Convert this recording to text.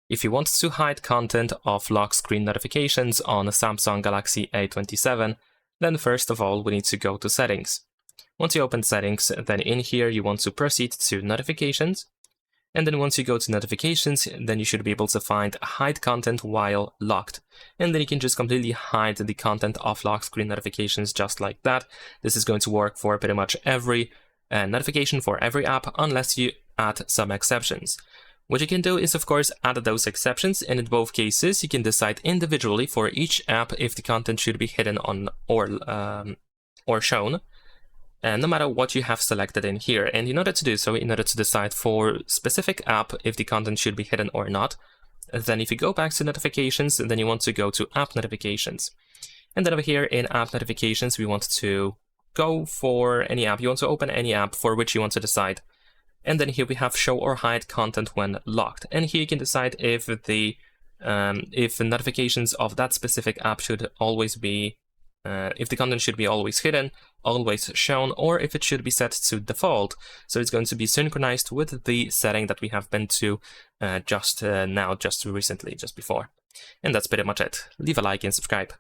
If you want to hide content of lock screen notifications on a Samsung Galaxy A27, then first of all we need to go to Settings. Once you open Settings, then in here you want to proceed to Notifications, and then once you go to Notifications, then you should be able to find Hide Content While Locked, and then you can just completely hide the content of lock screen notifications just like that. This is going to work for pretty much every notification for every app, unless you add some exceptions. What you can do is, of course, add those exceptions, and in both cases, you can decide individually for each app if the content should be hidden on or shown, and no matter what you have selected in here. And in order to do so, in order to decide for specific app if the content should be hidden or not, then if you go back to notifications, then you want to go to app notifications. And then over here in app notifications, we want to go for any app. You want to open any app for which you want to decide. And then here we have show or hide content when locked. And here you can decide if the notifications of that specific app should always be, if the content should be always hidden, always shown, or if it should be set to default. So it's going to be synchronized with the setting that we have been to just recently, just before. And that's pretty much it. Leave a like and subscribe.